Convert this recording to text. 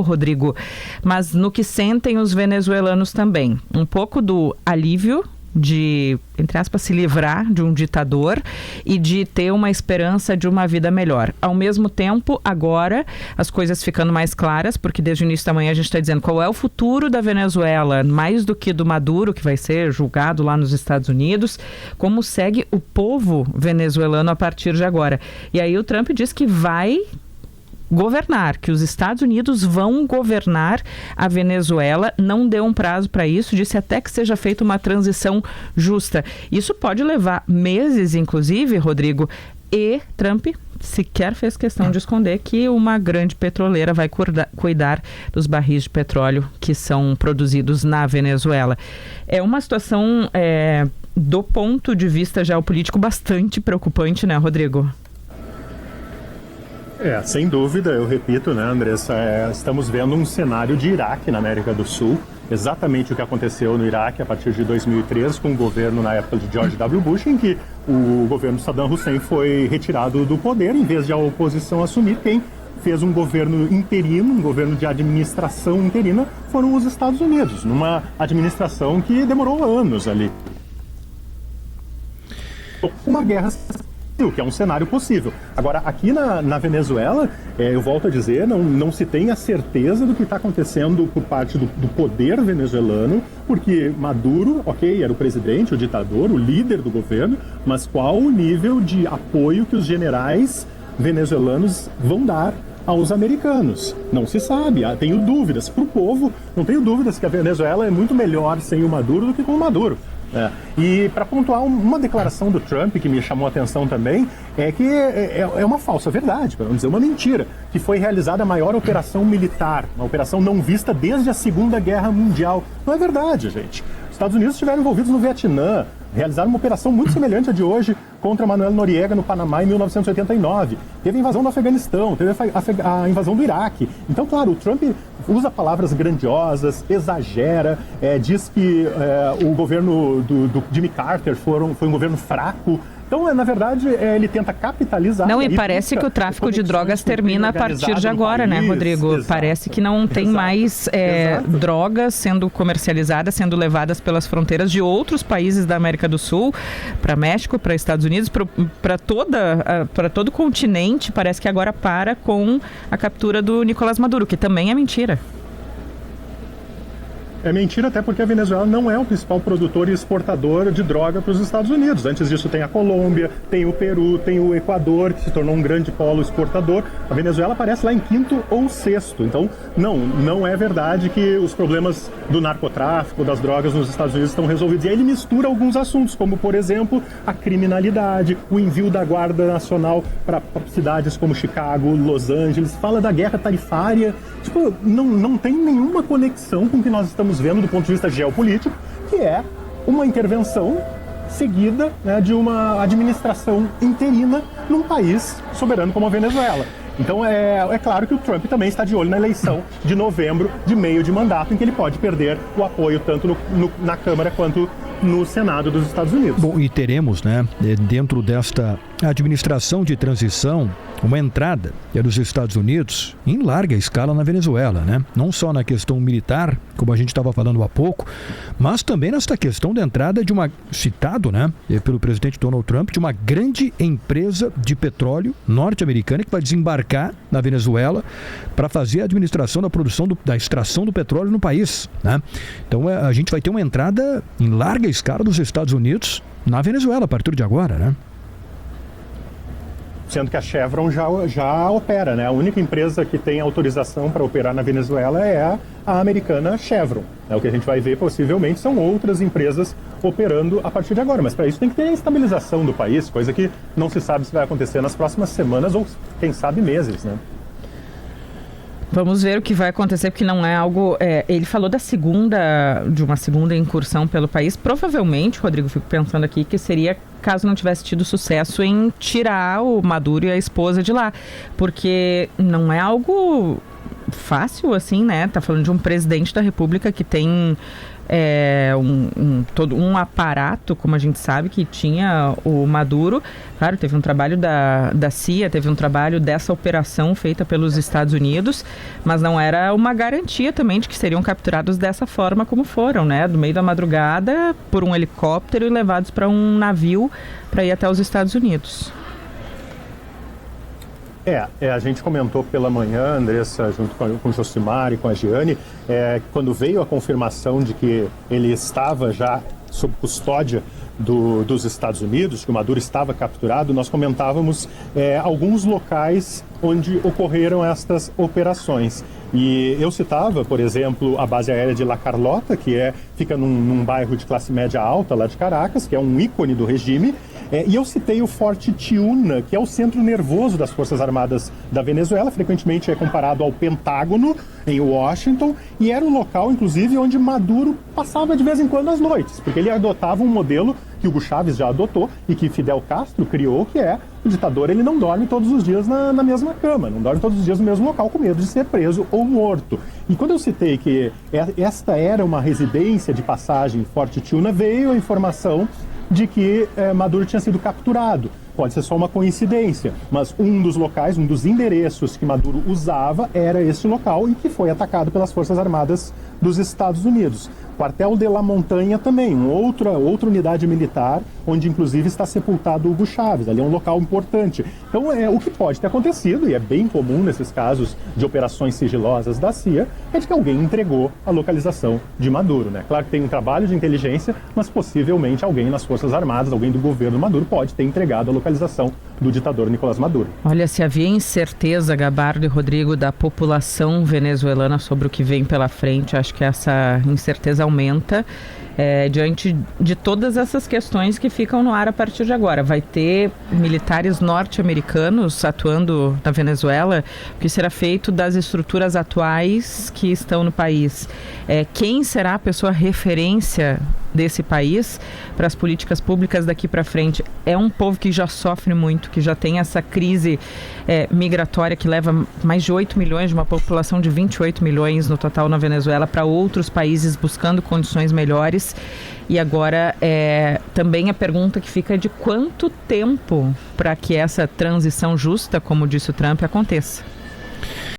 Rodrigo, mas no que sentem os venezuelanos também. Um pouco do alívio de, entre aspas, se livrar de um ditador e de ter uma esperança de uma vida melhor. Ao mesmo tempo, agora, as coisas ficando mais claras, porque desde o início da manhã a gente está dizendo qual é o futuro da Venezuela, mais do que do Maduro, que vai ser julgado lá nos Estados Unidos, como segue o povo venezuelano a partir de agora. E aí o Trump diz que vai governar, que os Estados Unidos vão governar a Venezuela, não deu um prazo para isso, disse até que seja feita uma transição justa. Isso pode levar meses, inclusive, Rodrigo, e Trump sequer fez questão de esconder que uma grande petroleira vai cuidar dos barris de petróleo que são produzidos na Venezuela. É uma situação, do ponto de vista geopolítico, bastante preocupante, né, Rodrigo? Sem dúvida, eu repito, né, Andressa, estamos vendo um cenário de Iraque na América do Sul, exatamente o que aconteceu no Iraque a partir de 2003, com o governo na época de George W. Bush, em que o governo Saddam Hussein foi retirado do poder, em vez de a oposição assumir. Quem fez um governo interino, um governo de administração interina, foram os Estados Unidos, numa administração que demorou anos ali. Uma guerra, que é um cenário possível. Agora, aqui na Venezuela, eu volto a dizer, não se tem a certeza do que está acontecendo por parte do poder venezuelano, porque Maduro, ok, era o presidente, o ditador, o líder do governo, mas qual o nível de apoio que os generais venezuelanos vão dar aos americanos? Não se sabe, tenho dúvidas. Para o povo, não tenho dúvidas que a Venezuela é muito melhor sem o Maduro do que com o Maduro. E para pontuar uma declaração do Trump que me chamou a atenção também, é que é uma falsa verdade, para não dizer uma mentira, que foi realizada a maior operação militar, uma operação não vista desde a Segunda Guerra Mundial. Não é verdade, gente. Os Estados Unidos estiveram envolvidos no Vietnã, realizaram uma operação muito semelhante à de hoje contra Manuel Noriega no Panamá em 1989. Teve a invasão do Afeganistão, teve a invasão do Iraque. Então, claro, o Trump usa palavras grandiosas, exagera, diz que o governo do Jimmy Carter foi um governo fraco. Então, na verdade, ele tenta capitalizar... Não, e parece que o tráfico de drogas termina a partir de agora, né, Rodrigo? Exato. Parece que não tem mais drogas sendo comercializadas, sendo levadas pelas fronteiras de outros países da América do Sul, para México, para Estados Unidos, para todo o continente. Parece que agora para com a captura do Nicolás Maduro, que também é mentira. É mentira, até porque a Venezuela não é o principal produtor e exportador de droga para os Estados Unidos. Antes disso tem a Colômbia, tem o Peru, tem o Equador, que se tornou um grande polo exportador. A Venezuela aparece lá em quinto ou sexto. Então, não é verdade que os problemas do narcotráfico, das drogas nos Estados Unidos estão resolvidos. E aí ele mistura alguns assuntos, como, por exemplo, a criminalidade, o envio da Guarda Nacional para cidades como Chicago, Los Angeles, fala da guerra tarifária. Tipo, não tem nenhuma conexão com o que nós estamos vendo do ponto de vista geopolítico, que é uma intervenção seguida, né, de uma administração interina num país soberano como a Venezuela. Então é claro que o Trump também está de olho na eleição de novembro, de meio de mandato, em que ele pode perder o apoio tanto na Câmara quanto no Senado dos Estados Unidos. Bom, e teremos, né, dentro desta administração de transição, uma entrada dos Estados Unidos em larga escala na Venezuela, né? Não só na questão militar, como a gente estava falando há pouco, mas também nesta questão da entrada de citado, né, pelo presidente Donald Trump, de uma grande empresa de petróleo norte-americana que vai desembarcar na Venezuela para fazer a administração da produção da extração do petróleo no país, né? Então a gente vai ter uma entrada em larga escala dos Estados Unidos na Venezuela a partir de agora, né? Sendo que a Chevron já opera, né? A única empresa que tem autorização para operar na Venezuela é a americana Chevron. O que a gente vai ver possivelmente são outras empresas operando a partir de agora. Mas para isso tem que ter a estabilização do país, coisa que não se sabe se vai acontecer nas próximas semanas ou, quem sabe, meses, né? Vamos ver o que vai acontecer, porque não é algo... ele falou de uma segunda incursão pelo país. Provavelmente, Rodrigo, fico pensando aqui, que seria caso não tivesse tido sucesso em tirar o Maduro e a esposa de lá. Porque não é algo fácil, assim, né? Tá falando de um presidente da República que tem todo um aparato, como a gente sabe, que tinha o Maduro. Claro, teve um trabalho da CIA, teve um trabalho dessa operação feita pelos Estados Unidos, mas não era uma garantia também de que seriam capturados dessa forma como foram, né? Do meio da madrugada, por um helicóptero e levados para um navio para ir até os Estados Unidos. A gente comentou pela manhã, Andressa, junto com o Josimar e com a Giane, quando veio a confirmação de que ele estava já sob custódia dos Estados Unidos, que o Maduro estava capturado, nós comentávamos alguns locais onde ocorreram estas operações. E eu citava, por exemplo, a base aérea de La Carlota, que fica num bairro de classe média alta lá de Caracas, que é um ícone do regime. E eu citei o Forte Tiuna, que é o centro nervoso das Forças Armadas da Venezuela, frequentemente é comparado ao Pentágono, em Washington, e era um local, inclusive, onde Maduro passava de vez em quando as noites, porque ele adotava um modelo que Hugo Chávez já adotou e que Fidel Castro criou, que o ditador ele não dorme todos os dias na mesma cama, não dorme todos os dias no mesmo local com medo de ser preso ou morto. E quando eu citei que esta era uma residência de passagem em Forte Tiuna, veio a informação de que Maduro tinha sido capturado. Pode ser só uma coincidência, mas um dos locais, um dos endereços que Maduro usava era esse local e que foi atacado pelas Forças Armadas dos Estados Unidos. Quartel de La Montanha também, outra unidade militar, onde inclusive está sepultado Hugo Chávez. Ali é um local importante. Então, o que pode ter acontecido, e é bem comum nesses casos de operações sigilosas da CIA, é de que alguém entregou a localização de Maduro, né? Claro que tem um trabalho de inteligência, mas possivelmente alguém nas Forças Armadas, alguém do governo Maduro, pode ter entregado a localização do ditador Nicolás Maduro. Olha, se havia incerteza, Gabardo e Rodrigo, da população venezuelana sobre o que vem pela frente, acho que essa incerteza aumenta diante de todas essas questões que ficam no ar a partir de agora. Vai ter militares norte-americanos atuando na Venezuela, o que será feito das estruturas atuais que estão no país? Quem será a pessoa referência desse país para as políticas públicas daqui para frente? É um povo que já sofre muito, que já tem essa crise migratória que leva mais de 8 milhões de uma população de 28 milhões no total na Venezuela para outros países buscando condições melhores. E agora também a pergunta que fica é de quanto tempo para que essa transição justa, como disse o Trump, aconteça.